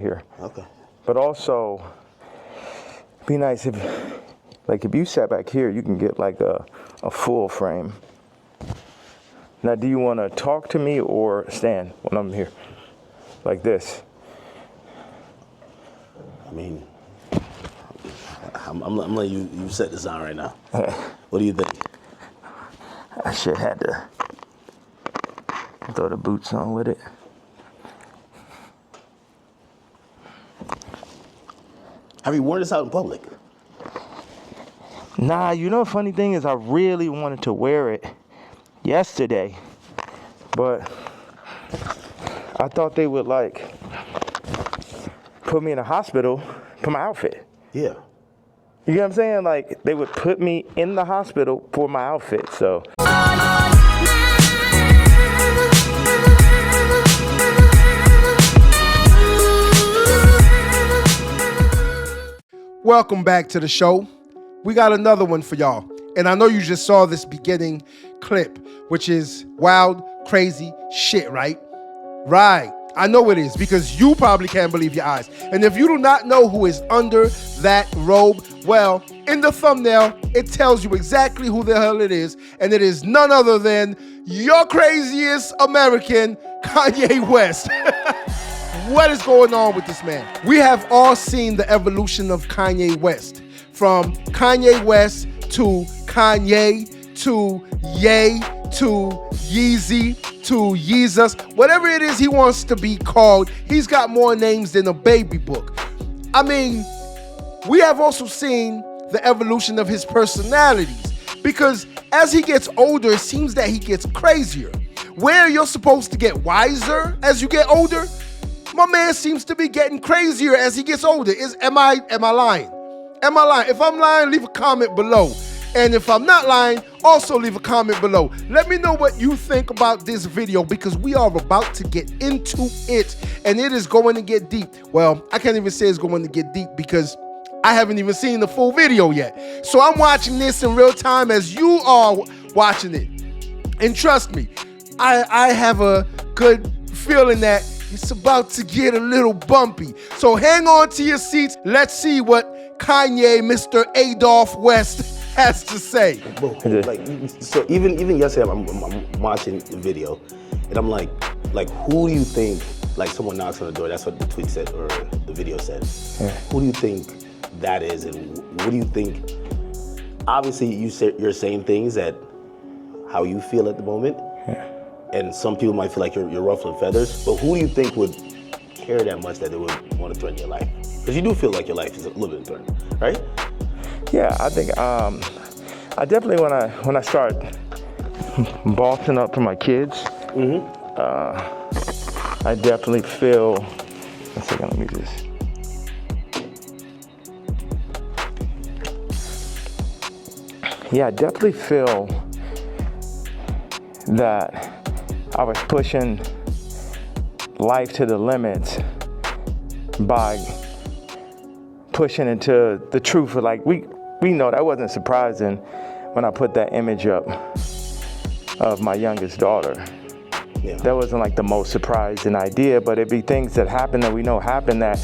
here. Okay. But also, be nice if you sat back here, you can get like a full frame. Now, do you want to talk to me or stand when I'm here? Like this? I mean, I'm letting you set this on right now. What do you think? I should have had to throw the boots on with it. Have you worn this out in public? Nah, you know the funny thing is I really wanted to wear it yesterday, but I thought they would like put me in a hospital for my outfit. Yeah. You know what I'm saying? Like they would put me in the hospital for my outfit, so. Welcome back to the show. We got another one for y'all. And I know you just saw this beginning clip, which is wild, crazy shit, right? Right. I know it is, because you probably can't believe your eyes. And if you do not know who is under that robe, well, in the thumbnail, it tells you exactly who the hell it is. And it is none other than your craziest American, Kanye West. What is going on with this man? We have all seen the evolution of Kanye West. From Kanye West to Kanye to Ye to Yeezy to Yeezus. Whatever it is he wants to be called, he's got more names than a baby book. I mean, we have also seen the evolution of his personalities, because as he gets older, it seems that he gets crazier. Where you're supposed to get wiser as you get older, my man seems to be getting crazier as he gets older. Am I lying? Am I lying? If I'm lying, leave a comment below. And if I'm not lying, also leave a comment below. Let me know what you think about this video, because we are about to get into it, and it is going to get deep. Well, I can't even say it's going to get deep because I haven't even seen the full video yet. So I'm watching this in real time as you are watching it. And trust me, I have a good feeling that it's about to get a little bumpy. So hang on to your seats. Let's see what Kanye, Mr. Adolf West, has to say. Like, so even yesterday, I'm watching the video, and I'm like, who do you think? Like, someone knocks on the door. That's what the tweet said, or the video said. Yeah. Who do you think that is, and what do you think? Obviously, you're saying things that how you feel at the moment. Yeah. And some people might feel like you're ruffling feathers, but who do you think would care that much that they would want to threaten your life? Because you do feel like your life is a little bit threatened, right? Yeah, I think I definitely when I start bossing up for my kids, I definitely feel. One second, let me just. Yeah, I definitely feel that I was pushing life to the limits by pushing into the truth. Like we know that wasn't surprising when I put that image up of my youngest daughter. Yeah. That wasn't like the most surprising idea, but it'd be things that happen that we know happen that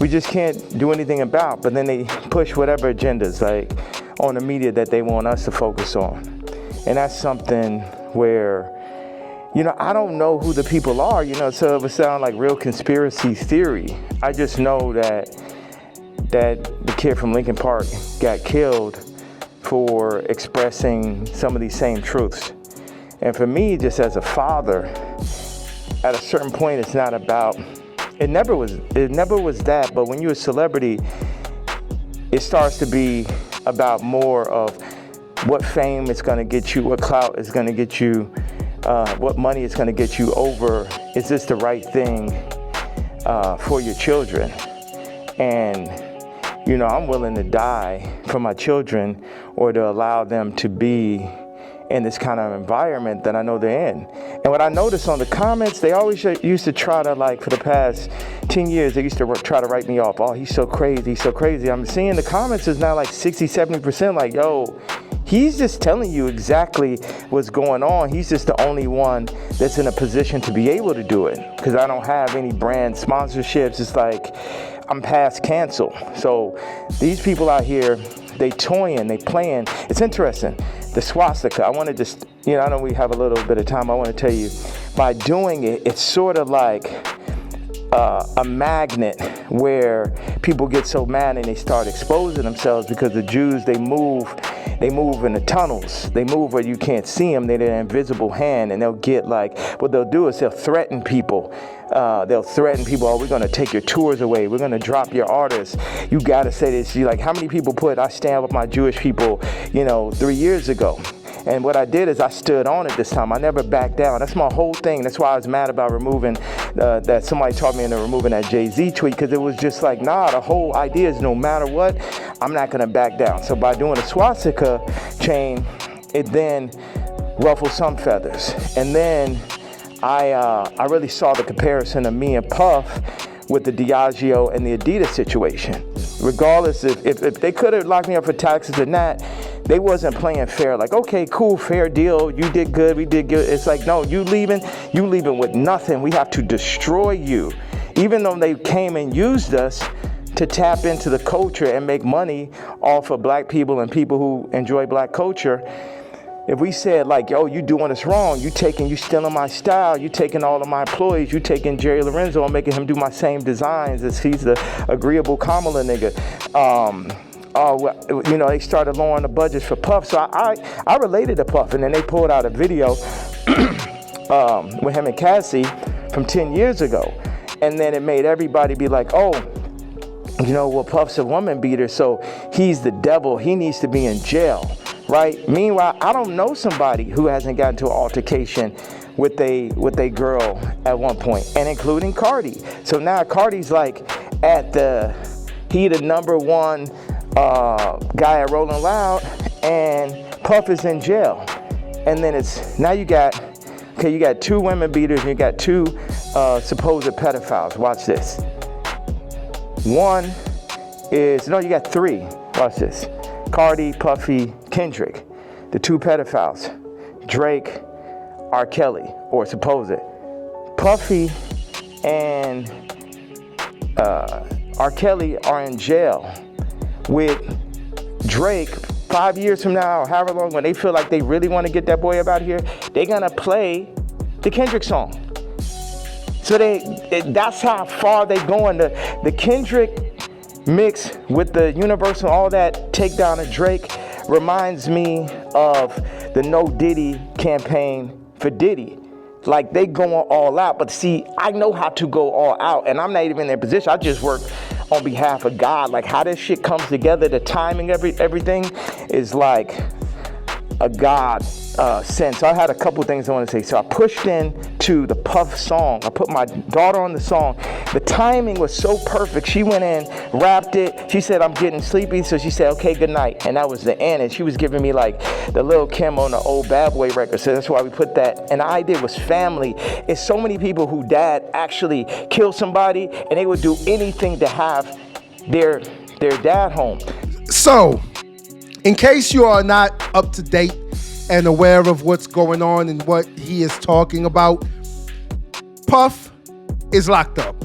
we just can't do anything about. But then they push whatever agendas like on the media that they want us to focus on. And that's something where, you know, I don't know who the people are, you know, so it would sound like real conspiracy theory. I just know that the kid from Lincoln Park got killed for expressing some of these same truths. And for me, just as a father, at a certain point, it's not about, it never was that, but when you're a celebrity, it starts to be about more of what fame is gonna get you, what clout is gonna get you, what money is gonna get you over, is this the right thing for your children? And, you know, I'm willing to die for my children or to allow them to be in this kind of environment that I know they're in. And what I noticed on the comments, they always used to try to, like, for the past 10 years, they used to try to write me off. Oh, he's so crazy, he's so crazy. I'm seeing the comments is now like 60, 70% like, yo, He's just telling you exactly what's going on. He's just the only one that's in a position to be able to do it, because I don't have any brand sponsorships. It's like I'm past cancel. So these people out here, they toying, they playing. It's interesting. The swastika, I want to just, I know we have a little bit of time. I want to tell you, by doing it, it's sort of like a magnet where people get so mad and they start exposing themselves, because the Jews, they move in the tunnels. They move where you can't see them. They're an invisible hand, and they'll get like, what they'll do is they'll threaten people. Oh, we're going to take your tours away. We're going to drop your artists. You got to say this. Like, how many people I stand with my Jewish people, 3 years ago? And what I did is I stood on it this time. I never backed down. That's my whole thing. That's why I was mad about removing that. Somebody taught me into removing that Jay-Z tweet, because it was just like, nah, the whole idea is no matter what, I'm not going to back down. So by doing a swastika chain, it then ruffled some feathers. And then I really saw the comparison of me and Puff with the Diageo and the Adidas situation. Regardless, if they could have locked me up for taxes and that, they wasn't playing fair. Like, okay, cool, fair deal. You did good, we did good. It's like, no, you leaving with nothing. We have to destroy you. Even though they came and used us to tap into the culture and make money off of black people and people who enjoy black culture. If we said like, yo, you doing us wrong, you stealing my style, you taking all of my employees, you taking Jerry Lorenzo and making him do my same designs as he's the agreeable Kamala nigga. They started lowering the budgets for Puff. So I related to Puff, and then they pulled out a video with him and Cassie from 10 years ago. And then it made everybody be like, oh, Puff's a woman beater, so he's the devil. He needs to be in jail. Right? Meanwhile, I don't know somebody who hasn't gotten into an altercation with a girl at one point, and including Cardi. So now Cardi's like he the number one guy at Rolling Loud, and Puff is in jail. And then you got two women beaters and you got two supposed pedophiles. Watch this. You got three. Watch this. Cardi, Puffy, Kendrick, the two pedophiles, Drake, R. Kelly, or supposed. Puffy and R. Kelly are in jail with Drake 5 years from now, or however long, when they feel like they really want to get that boy up out here, they're gonna play the Kendrick song. So that's how far they going. The Kendrick mix with the Universal, all that takedown of Drake reminds me of the No Diddy campaign for Diddy. Like, they going all out, but see, I know how to go all out, and I'm not even in their position. I just work on behalf of God. Like, how this shit comes together, the timing, everything is like a God sense. So I had a couple things I want to say. So I pushed into the Puff song. I put my daughter on the song. The timing was so perfect. She went in, rapped it. She said, I'm getting sleepy. So she said, okay, good night. And that was the end. And she was giving me like the Lil Kim on the old Bad Boy record. So that's why we put that. And the idea was family. It's so many people who dad actually killed somebody, and they would do anything to have their dad home. So, in case you are not up to date and aware of what's going on and what he is talking about, Puff is locked up.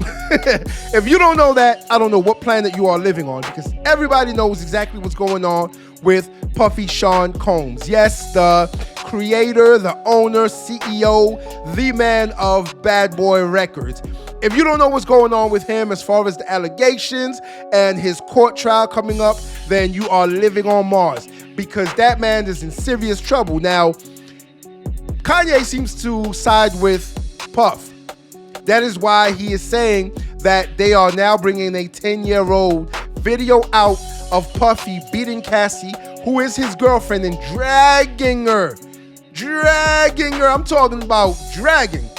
If you don't know that, I don't know what planet you are living on, because everybody knows exactly what's going on with Puffy Sean Combs. Yes, the creator, the owner, CEO, the man of Bad Boy Records. If you don't know what's going on with him as far as the allegations and his court trial coming up, then you are living on Mars, because that man is in serious trouble. Now, Kanye seems to side with Puff. That is why he is saying that they are now bringing a 10-year-old video out of Puffy beating Cassie, who is his girlfriend, and dragging her. I'm talking about dragging.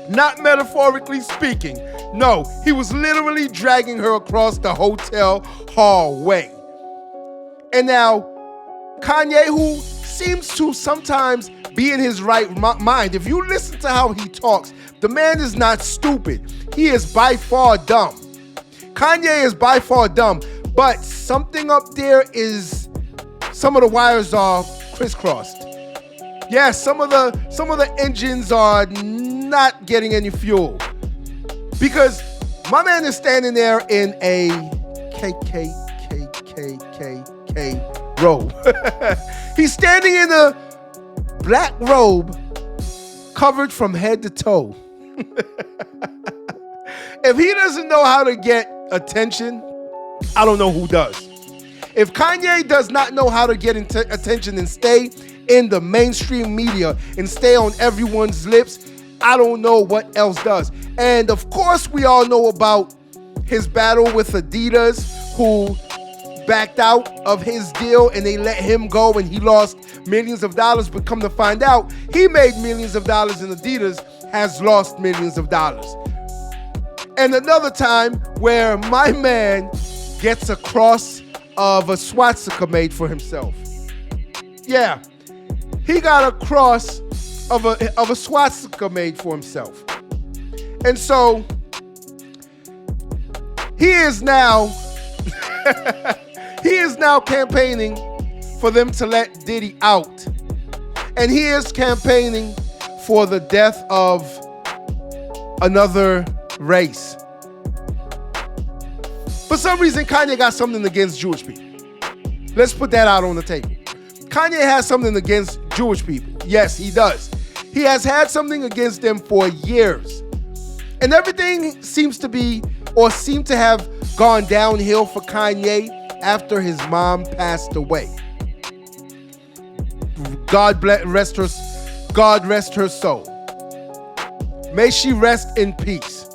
Not metaphorically speaking. No, he was literally dragging her across the hotel hallway. And now, Kanye, who seems to sometimes be in his right mind, if you listen to how he talks, the man is not stupid. He is by far dumb. Kanye is by far dumb, but something up there is, some of the wires are crisscrossed. Yeah, some of the engines are not getting any fuel because my man is standing there in a KKKKK robe. He's standing in a black robe covered from head to toe. If he doesn't know how to get attention, I don't know who does. If Kanye does not know how to get attention and stay in the mainstream media and stay on everyone's lips, I don't know what else does. And of course, we all know about his battle with Adidas, who backed out of his deal and they let him go and he lost millions of dollars. But come to find out, he made millions of dollars and Adidas has lost millions of dollars. And another time where my man gets a cross of a swastika made for himself. Yeah, he got a cross of a swastika made for himself. And so he is now campaigning for them to let Diddy out. And he is campaigning for the death of another race. For some reason, Kanye got something against Jewish people. Let's put that out on the table. Kanye has something against Jewish people. Yes, he does. He has had something against them for years. And everything seemed to have gone downhill for Kanye after his mom passed away. God rest her soul. May she rest in peace.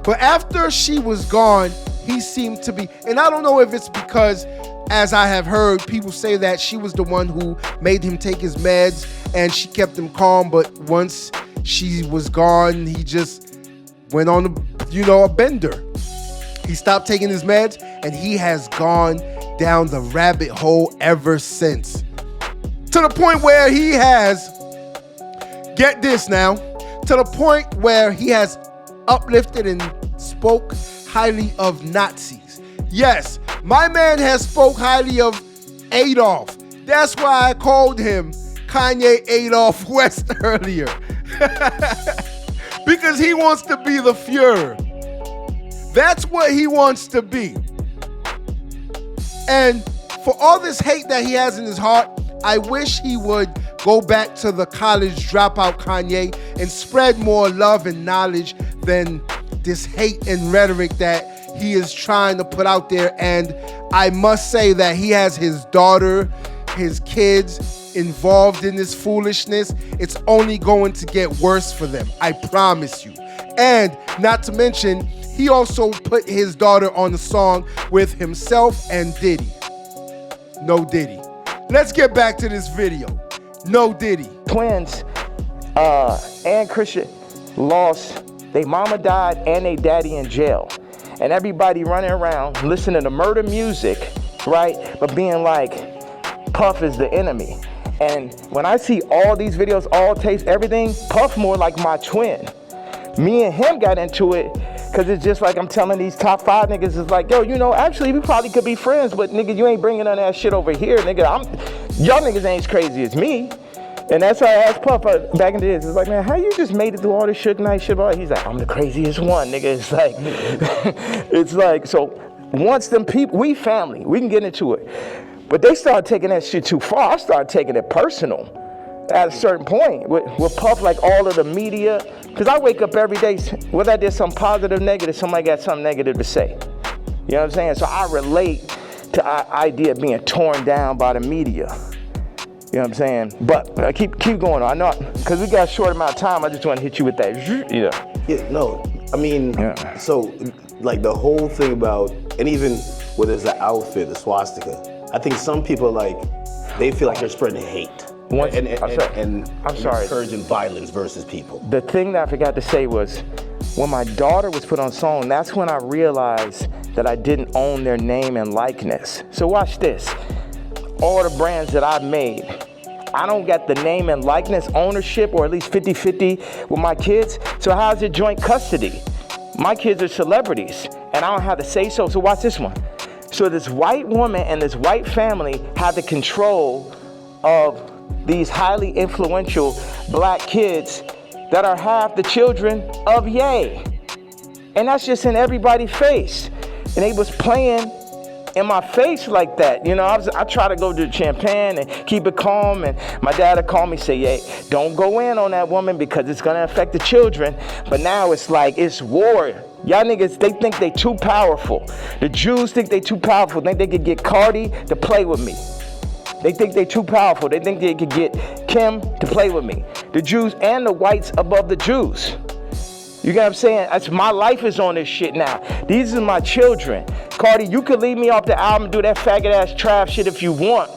But after she was gone, he seemed to be, and I don't know if it's because, as I have heard, people say that she was the one who made him take his meds and she kept him calm, but once she was gone, he just went on a bender. He stopped taking his meds and he has gone down the rabbit hole ever since. To the point where he has, get this now, to the point where he has uplifted and spoke highly of Nazis. Yes, my man has spoke highly of Adolf. That's why I called him Kanye Adolf West earlier. Because he wants to be the Fuhrer. That's what he wants to be. And for all this hate that he has in his heart, I wish he would go back to the college dropout Kanye and spread more love and knowledge than this hate and rhetoric that he is trying to put out there. And I must say that he has his daughter, his kids involved in this foolishness. It's only going to get worse for them, I promise you. And not to mention, he also put his daughter on the song with himself and Diddy. No Diddy. Let's get back to this video. No Diddy. Twins and Christian lost, their mama died and their daddy in jail. And everybody running around listening to murder music, right? But being like, Puff is the enemy. And when I see all these videos, all tapes, everything, Puff more like my twin. Me and him got into it because it's just like I'm telling these top 5 niggas, it's like, yo, actually we probably could be friends, but nigga, you ain't bringing none of that shit over here, nigga. Y'all niggas ain't as crazy as me. And that's how I asked Puff back in the days. It's like, man, how you just made it through all this Suge Knight shit? He's like, I'm the craziest one, nigga. It's like, it's like, so once them people, we family, we can get into it. But they started taking that shit too far. I started taking it personal at a certain point with Puff, like all of the media. Because I wake up every day, whether I did something positive, negative, somebody got something negative to say. You know what I'm saying? So I relate to the idea of being torn down by the media. You know what I'm saying? But keep going on. I know, because we got a short amount of time, I just want to hit you with that. Yeah, no, I mean, so like the whole thing about, and even whether it's the outfit, the swastika, I think some people they feel like they're spreading hate. And encouraging violence versus people. The thing that I forgot to say was, when my daughter was put on song, that's when I realized that I didn't own their name and likeness. So watch this. All the brands that I've made, I don't got the name and likeness ownership, or at least 50-50 with my kids. So how's it joint custody? My kids are celebrities and I don't have to say so. So watch this one. So this white woman and this white family have the control of these highly influential black kids that are half the children of Ye. And that's just in everybody's face. And they was playing in my face like that. You know, I try to go to Champagne and keep it calm, and my dad would call me, say, hey, don't go in on that woman because it's gonna affect the children. But now it's like, it's war. Y'all niggas, they think they too powerful. The Jews think they too powerful. Think they could get Cardi to play with me. They think they too powerful. They think they could get Kim to play with me. The Jews and the whites above the Jews. You get what I'm saying? That's, my life is on this shit now. These are my children. Cardi, you could leave me off the album and do that faggot ass trap shit if you want.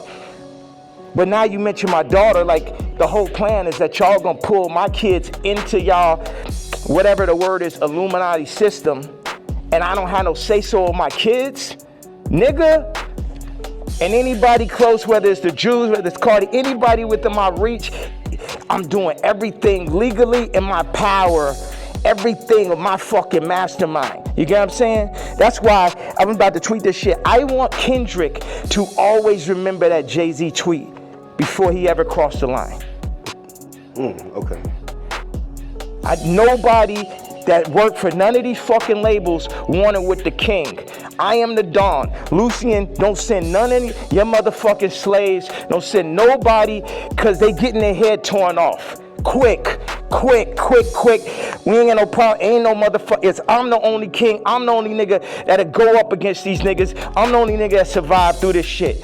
But now you mention my daughter, like the whole plan is that y'all gonna pull my kids into y'all, whatever the word is, Illuminati system, and I don't have no say-so of my kids? Nigga? And anybody close, whether it's the Jews, whether it's Cardi, anybody within my reach, I'm doing everything legally in my power, everything of my fucking mastermind. You get what I'm saying? That's why I'm about to tweet this shit. I want Kendrick to always remember that Jay-Z tweet before he ever crossed the line. Okay. Nobody that worked for none of these fucking labels wanted with the king. I am the Don. Lucian, don't send none of your motherfucking slaves. Don't send nobody, because they getting their head torn off. Quick. We ain't got no problem. Ain't no motherfuckers. I'm the only king. I'm the only nigga that'll go up against these niggas. I'm the only nigga that survived through this shit.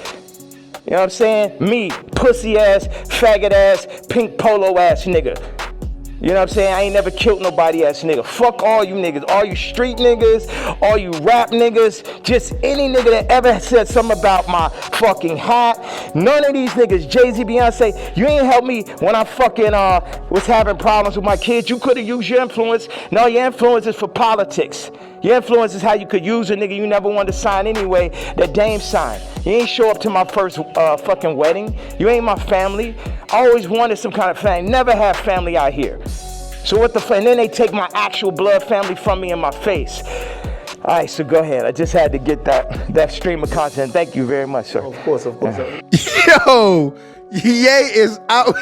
You know what I'm saying? Me, pussy ass, faggot ass, pink polo ass nigga. You know what I'm saying? I ain't never killed nobody ass nigga. Fuck all you niggas. All you street niggas, all you rap niggas, just any nigga that ever said something about my fucking hat. None of these niggas, Jay-Z, Beyonce, you ain't helped me when I fucking was having problems with my kids. You could have used your influence. No, your influence is for politics. Your influence is how you could use a nigga you never wanted to sign anyway, that Dame signed. You ain't show up to my first fucking wedding. You ain't my family. I always wanted some kind of family. Never have family out here. So what the fuck? And then they take my actual blood family from me in my face. All right, so go ahead. I just had to get that stream of content. Thank you very much, sir. Of course. Yo, Ye is out.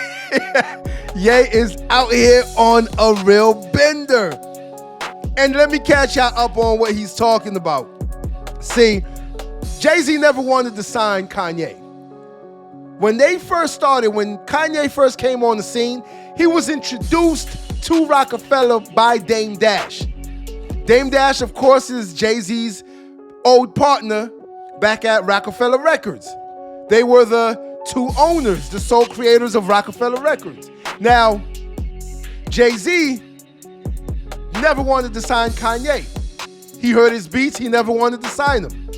Ye is out here on a real bender. And let me catch y'all up on what he's talking about. See, Jay-Z never wanted to sign Kanye. When they first started, when Kanye first came on the scene, he was introduced to Rockefeller by Dame Dash. Dame Dash, of course, is Jay-Z's old partner back at Rockefeller Records. They were the two owners, the sole creators of Rockefeller Records. Now, Jay-Z never wanted to sign Kanye. He heard his beats, he never wanted to sign him.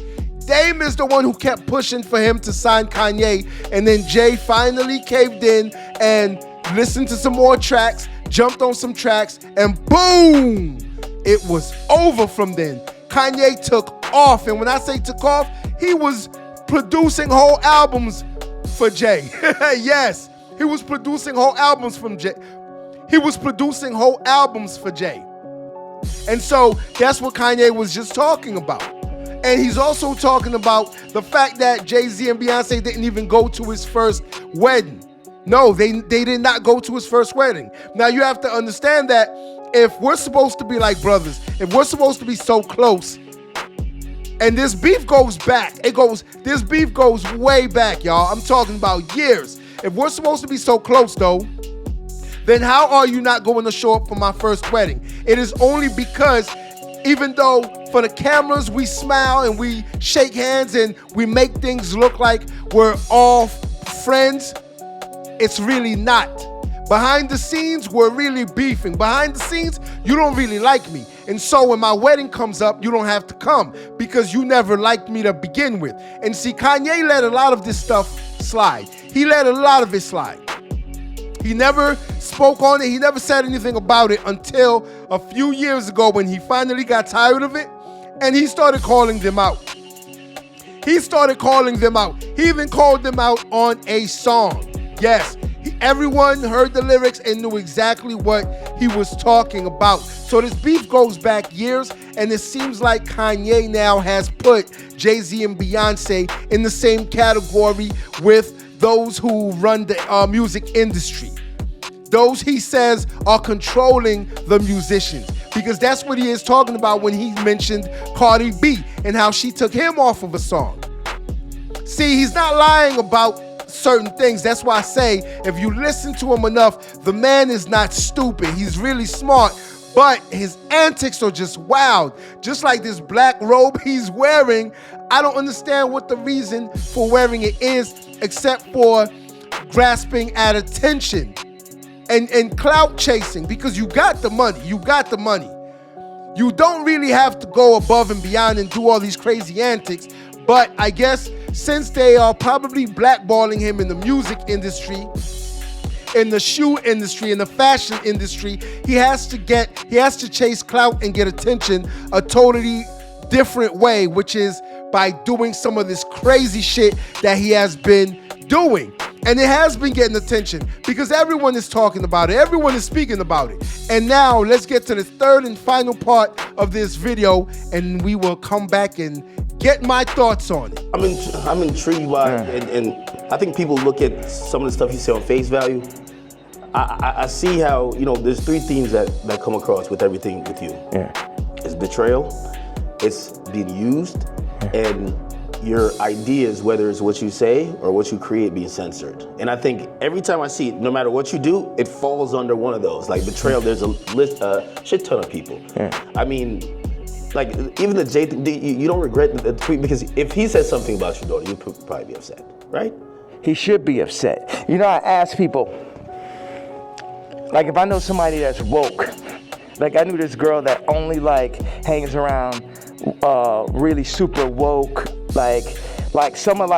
Dame is the one who kept pushing for him to sign Kanye, and then Jay finally caved in and listened to some more tracks, jumped on some tracks, and boom! It was over from then. Kanye took off, and when I say took off, he was producing whole albums for Jay. Yes, he was producing whole albums from Jay. He was producing whole albums for Jay. And so that's what Kanye was just talking about. And he's also talking about the fact that Jay-Z and Beyonce didn't even go to his first wedding. No, they did not go to his first wedding. Now you have to understand that if we're supposed to be like brothers, if we're supposed to be so close, and this beef goes back, this beef goes way back, y'all. I'm talking about years. If we're supposed to be so close though, then how are you not going to show up for my first wedding? It is only because even though for the cameras we smile and we shake hands and we make things look like we're all friends, it's really not. Behind the scenes, we're really beefing. Behind the scenes, you don't really like me. And so when my wedding comes up, you don't have to come because you never liked me to begin with. And see, Kanye let a lot of this stuff slide. He let a lot of it slide. He never spoke on it. He never said anything about it until a few years ago when he finally got tired of it and he started calling them out. He started calling them out. He even called them out on a song. Yes, everyone heard the lyrics and knew exactly what he was talking about. So this beef goes back years, and it seems like Kanye now has put Jay-Z and Beyonce in the same category with those who run the music industry. Those he says are controlling the musicians, because that's what he is talking about when he mentioned Cardi B and how she took him off of a song. See, he's not lying about certain things. That's why I say, if you listen to him enough, the man is not stupid. He's really smart, but his antics are just wild. Just like this black robe he's wearing, I don't understand what the reason for wearing it is, except for grasping at attention and clout chasing, because you got the money. You got the money. You don't really have to go above and beyond and do all these crazy antics. But I guess since they are probably blackballing him in the music industry, in the shoe industry, in the fashion industry, he has to chase clout and get attention a totally different way, which is by doing some of this crazy shit that he has been doing. And it has been getting attention because everyone is talking about it. Everyone is speaking about it. And now let's get to the third and final part of this video, and we will come back and get my thoughts on it. I'm intrigued by, and I think people look at some of the stuff you say on face value. I see how, there's three themes that come across with everything with you. Yeah. It's betrayal, it's being used, and your ideas, whether it's what you say or what you create, being censored. And I think every time I see it, no matter what you do, it falls under one of those. Like betrayal, there's a shit ton of people. Yeah. I mean, like even the J, you don't regret the tweet, because if he said something about your daughter, you'd probably be upset, right? He should be upset. I ask people, like if I know somebody that's woke, like I knew this girl that only hangs around really super woke, like some of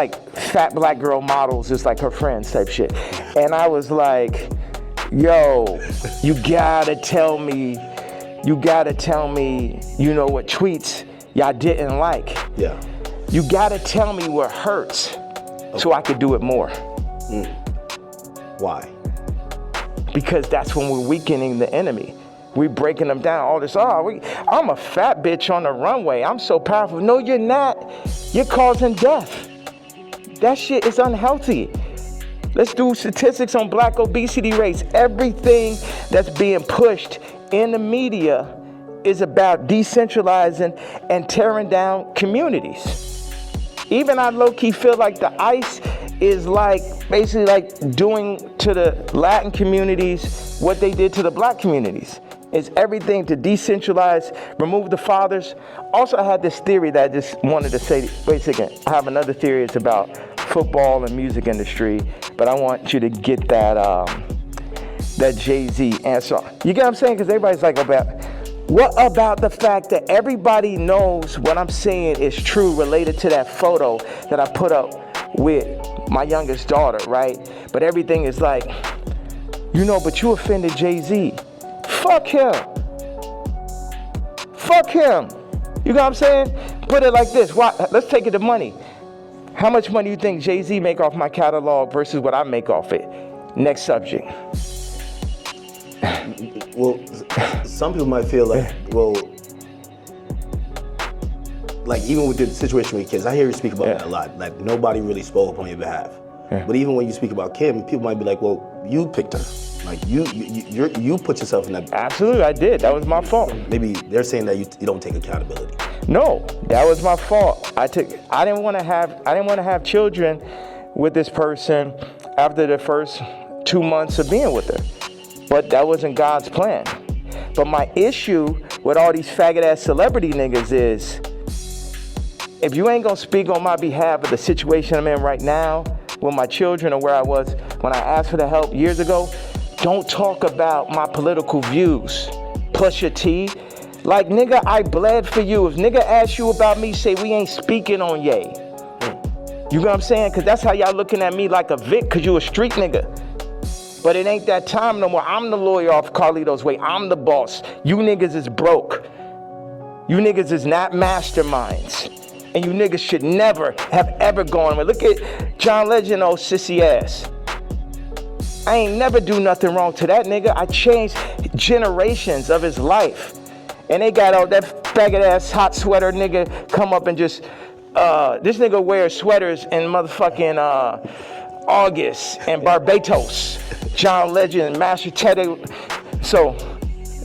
fat black girl models is like her friends type shit. And I was like, yo, you gotta tell me, what tweets y'all didn't like. Yeah. You gotta tell me what hurts so I could do it more. Why? Because that's when we're weakening the enemy. We're breaking them down. All this, I'm a fat bitch on the runway. I'm so powerful. No, you're not. You're causing death. That shit is unhealthy. Let's do statistics on black obesity rates. Everything that's being pushed in the media is about decentralizing and tearing down communities. Even I low-key feel like the ICE is basically doing to the Latin communities what they did to the black communities. It's everything to decentralize, remove the fathers. Also, I had this theory that I just wanted to say. Wait a second. I have another theory. It's about football and music industry, but I want you to get that Jay-Z answer. You get what I'm saying? Because everybody's like, what about the fact that everybody knows what I'm saying is true related to that photo that I put up with my youngest daughter, right? But everything is like, but you offended Jay-Z. Fuck him. Fuck him. You know what I'm saying? Put it like this. Let's take it to money. How much money do you think Jay-Z make off my catalog versus what I make off it? Next subject. Well, some people might feel like, even with the situation with kids, I hear you speak about that a lot. Like nobody really spoke up on your behalf. Yeah. But even when you speak about Kim, people might be like, well, you picked her. Like you put yourself in that. Absolutely, I did. That was my fault. Maybe they're saying that you don't take accountability. No, that was my fault. I didn't want to have children with this person after the first 2 months of being with her. But that wasn't God's plan. But my issue with all these faggot ass celebrity niggas is, if you ain't gonna speak on my behalf of the situation I'm in right now with my children or where I was when I asked for the help years ago, don't talk about my political views. Plus your T. Like, nigga, I bled for you. If nigga asks you about me, say we ain't speaking on Ye. You know what I'm saying? Because that's how y'all looking at me like a Vic, because you a street nigga. But it ain't that time no more. I'm the lawyer off Carlito's way. I'm the boss. You niggas is broke. You niggas is not masterminds. And you niggas should never have ever gone. Look at John Legend, old sissy ass. I ain't never do nothing wrong to that nigga. I changed generations of his life. And they got all that faggot ass hot sweater nigga come up and just, this nigga wears sweaters in motherfucking August and Barbados, John Legend, mashed potato. So,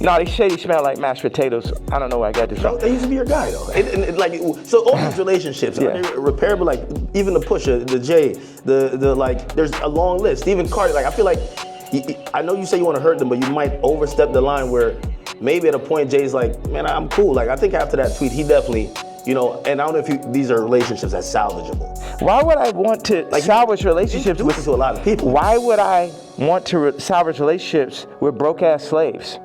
no, they say he smell like mashed potatoes. I don't know where I got this from. That used to be your guy though. And like, so all these relationships, are they repairable? Like even the Pusha, the Jay, the like, there's a long list. Even Cardi, like I feel like, I know you say you want to hurt them, but you might overstep the line where maybe at a point Jay's like, man, I'm cool. Like I think after that tweet, he definitely, you know, and I don't know if these are relationships that's salvageable. Why would I want to salvage relationships with to a lot of people? Why would I want to salvage relationships with broke ass slaves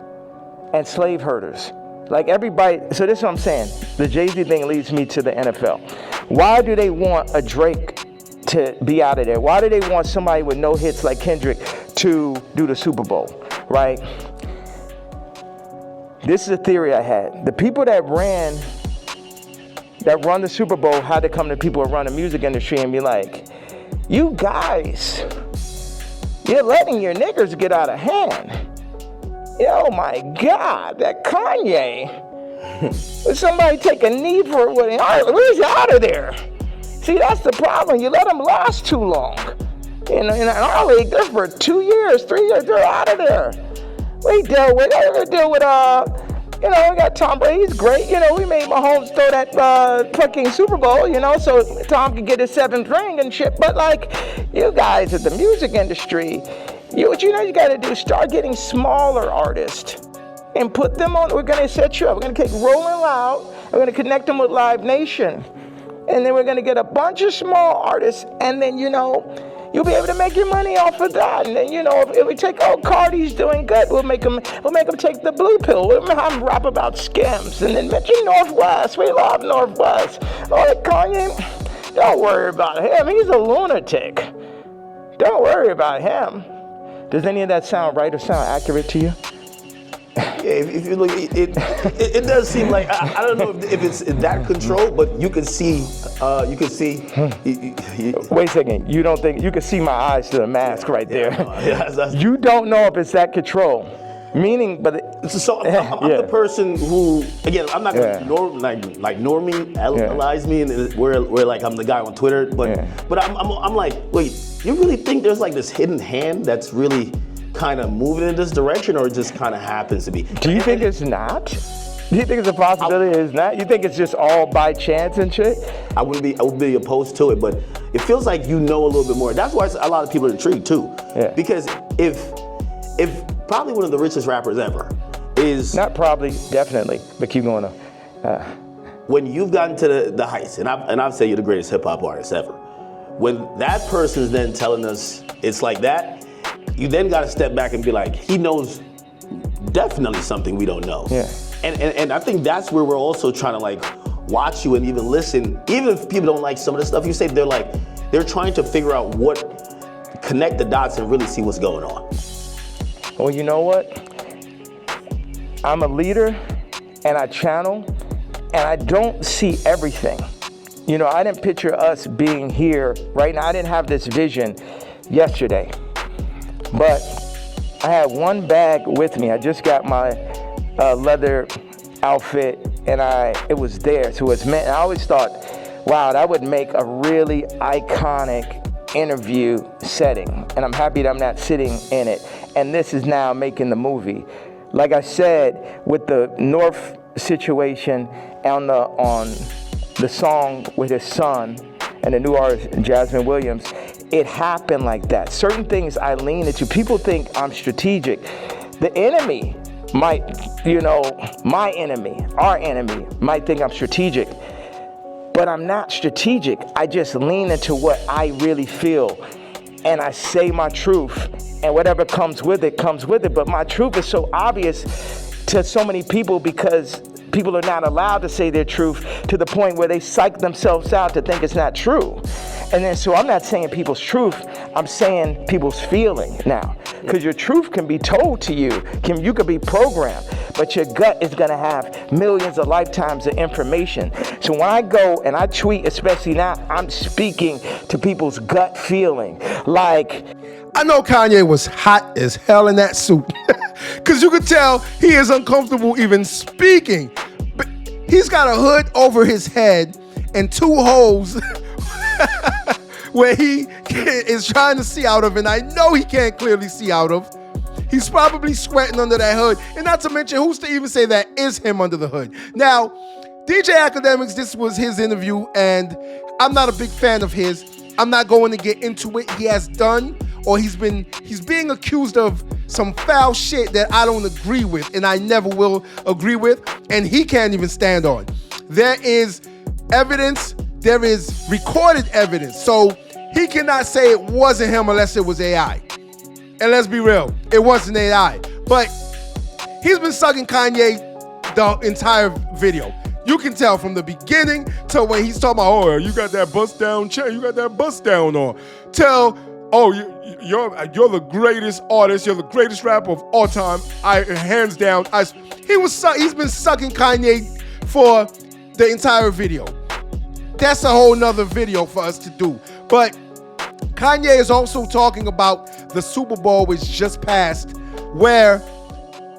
and slave herders? Like everybody, so this is what I'm saying. The Jay-Z thing leads me to the NFL. Why do they want a Drake to be out of there? Why do they want somebody with no hits like Kendrick to do the Super Bowl, right? This is a theory I had. The people that run the Super Bowl had to come to people who run the music industry and be like, you guys, you're letting your niggers get out of hand. Oh my God, that Kanye. Would somebody take a knee for it? Where's he out of there? See, that's the problem. You let them last too long. In our league, they're for 2 years, 3 years, they're out of there. We deal with, we got Tom Brady, he's great. We made Mahomes throw that fucking Super Bowl, so Tom could get his 7th ring and shit. But like, you guys at the music industry, what you gotta do, start getting smaller artists and put them on. We're gonna set you up. We're gonna take Rolling Loud, we're gonna connect them with Live Nation. And then we're gonna get a bunch of small artists, and then, you'll be able to make your money off of that. And then, if we take, Cardi's doing good, we'll make them take the blue pill. We'll have them rap about Skims. And then mention Northwest. We love Northwest. Oh, Kanye, don't worry about him. He's a lunatic. Don't worry about him. Does any of that sound right or sound accurate to you? Yeah, if you look, it does seem like, I don't know if it's that control, but you can see. Wait a second, you don't think, you can see my eyes to the mask right there. You don't know if it's that control. Meaning, but I'm the person who, again, I'm not gonna normalize me, and where like I'm the guy on Twitter, but I'm like, wait, you really think there's like this hidden hand that's really kind of moving in this direction, or it just kind of happens to be? Do you think it's not? Do you think it's a possibility it's not? You think it's just all by chance and shit? I would be opposed to it, but it feels like a little bit more. That's why a lot of people are intrigued too. Yeah. Because if probably one of the richest rappers ever is... Not probably, definitely, but keep going on. When you've gotten to the heights, and I've said you're the greatest hip hop artist ever, when that person's then telling us it's like that, you then got to step back and be like, he knows definitely something we don't know. Yeah. And I think that's where we're also trying to like watch you and even listen. Even if people don't like some of the stuff you say, they're trying to figure out connect the dots and really see what's going on. Well, you know what? I'm a leader and I channel and I don't see everything. I didn't picture us being here right now. I didn't have this vision yesterday. But I had one bag with me. I just got my leather outfit, and it was there. So it's meant. I always thought, wow, that would make a really iconic interview setting. And I'm happy that I'm not sitting in it. And this is now making the movie. Like I said, with the North situation on the song with his son and the new artist Jasmine Williams, it happened like that. Certain things I lean into. People think I'm strategic. The enemy might, my enemy, our enemy, might think I'm strategic. But I'm not strategic. I just lean into what I really feel. And I say my truth. And whatever comes with it, comes with it. But my truth is so obvious to so many people because people are not allowed to say their truth to the point where they psych themselves out to think it's not true. And then, so I'm not saying people's truth, I'm saying people's feeling now. Because your truth can be told to you, you could be programmed, but your gut is gonna have millions of lifetimes of information. So when I go and I tweet, especially now, I'm speaking to people's gut feeling. Like, I know Kanye was hot as hell in that suit. Because you could tell he is uncomfortable even speaking. But he's got a hood over his head and 2 holes where he is trying to see out of, and I know he can't clearly see out of. He's probably sweating under that hood. And not to mention, who's to even say that is him under the hood? Now, DJ Academics, this was his interview, and I'm not a big fan of his. I'm not going to get into it. He has done, or he's being accused of some foul shit that I don't agree with, and I never will agree with, and he can't even stand on. There is evidence, there is recorded evidence, so he cannot say it wasn't him unless it was AI. And let's be real, it wasn't AI. But he's been sucking Kanye the entire video. You can tell from the beginning till when he's talking about, oh, you got that bust down chair, you got that bust down on. Till, oh, you're the greatest artist, you're the greatest rapper of all time. Hands down. He's been sucking Kanye for the entire video. That's a whole nother video for us to do. But Kanye is also talking about the Super Bowl, which just passed, where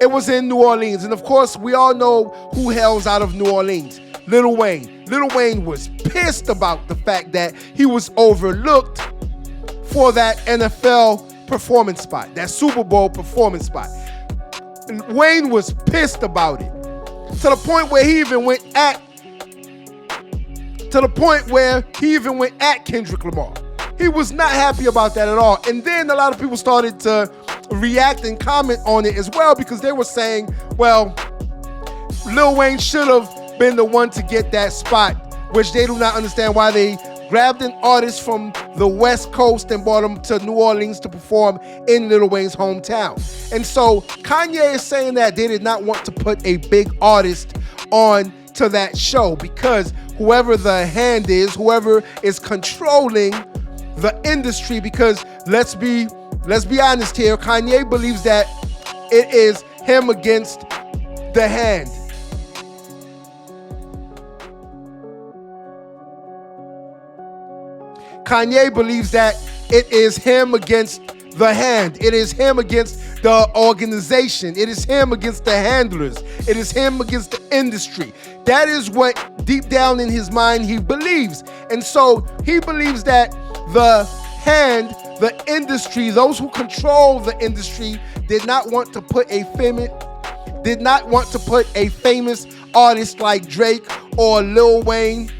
it was in New Orleans. And of course, we all know who hails out of New Orleans. Lil Wayne. Lil Wayne was pissed about the fact that he was overlooked for that NFL performance spot, that Super Bowl performance spot. And Wayne was pissed about it. To the point where he even went at Kendrick Lamar. He was not happy about that at all. And then a lot of people started to react and comment on it as well, because they were saying, well, Lil Wayne should have been the one to get that spot, which they do not understand why they grabbed an artist from the West Coast and brought him to New Orleans to perform in Lil Wayne's hometown. And so Kanye is saying that they did not want to put a big artist on to that show, because whoever the hand is, whoever is controlling the industry, because let's be honest here, Kanye believes that it is him against the hand. Kanye believes that it is him against the hand. It is him against the organization. It is him against the handlers. It is him against the industry. That is what deep down in his mind he believes. And so he believes that the hand, the industry, those who control the industry did not want to put a famous artist like Drake or Lil Wayne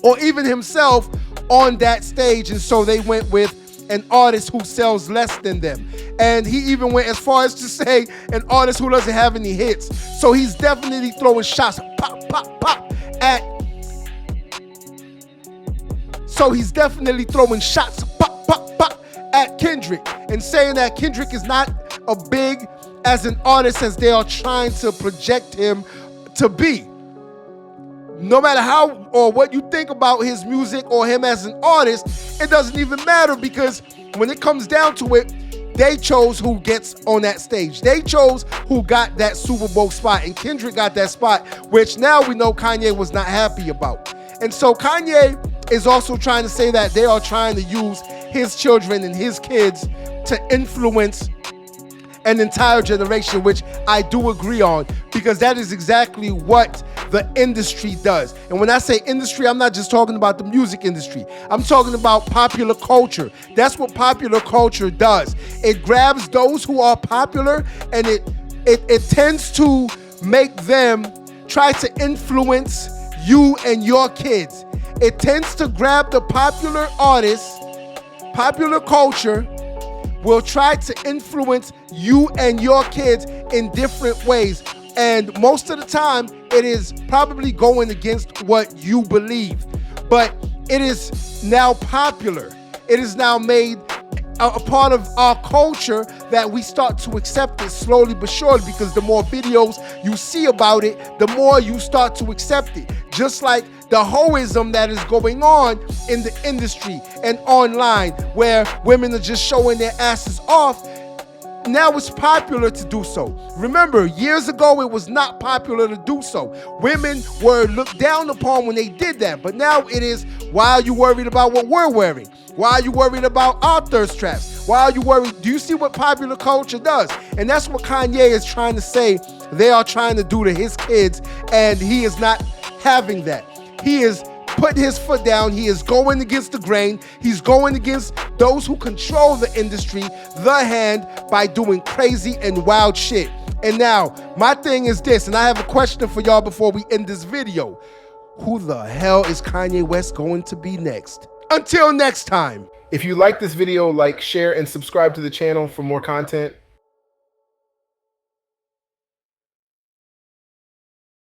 or even himself on that stage, and so they went with an artist who sells less than them. And he even went as far as to say an artist who doesn't have any hits. So he's definitely throwing shots, pop, pop, pop, at. So he's definitely throwing shots, pop, pop, pop, at Kendrick, and saying that Kendrick is not as big as an artist as they are trying to project him to be. No matter how or what you think about his music or him as an artist, it doesn't even matter, because when it comes down to it, they chose who gets on that stage. They chose who got that Super Bowl spot, and Kendrick got that spot, which now we know Kanye was not happy about. And so Kanye is also trying to say that they are trying to use his children and his kids to influence an entire generation, which I do agree on, because that is exactly what the industry does. And when I say industry, I'm not just talking about the music industry. I'm talking about popular culture. That's what popular culture does. It grabs those who are popular, and it tends to make them try to influence you and your kids. It tends to grab the popular artists, popular culture, will try to influence you and your kids in different ways. And most of the time, it is probably going against what you believe. But it is now popular. It is now made a part of our culture that we start to accept it slowly but surely, because the more videos you see about it, the more you start to accept it. Just like the hoism that is going on in the industry and online, where women are just showing their asses off. Now it's popular to do so. Remember, years ago, it was not popular to do so. Women were looked down upon when they did that. But now it is, why are you worried about what we're wearing? Why are you worried about our thirst traps? Why are you worried? Do you see what popular culture does? And that's what Kanye is trying to say they are trying to do to his kids, and he is not having that. He is putting his foot down. He is going against the grain. He's going against those who control the industry, the hand, by doing crazy and wild shit. And now, my thing is this, and I have a question for y'all before we end this video. Who the hell is Kanye West going to be next? Until next time. If you like this video, like, share, and subscribe to the channel for more content.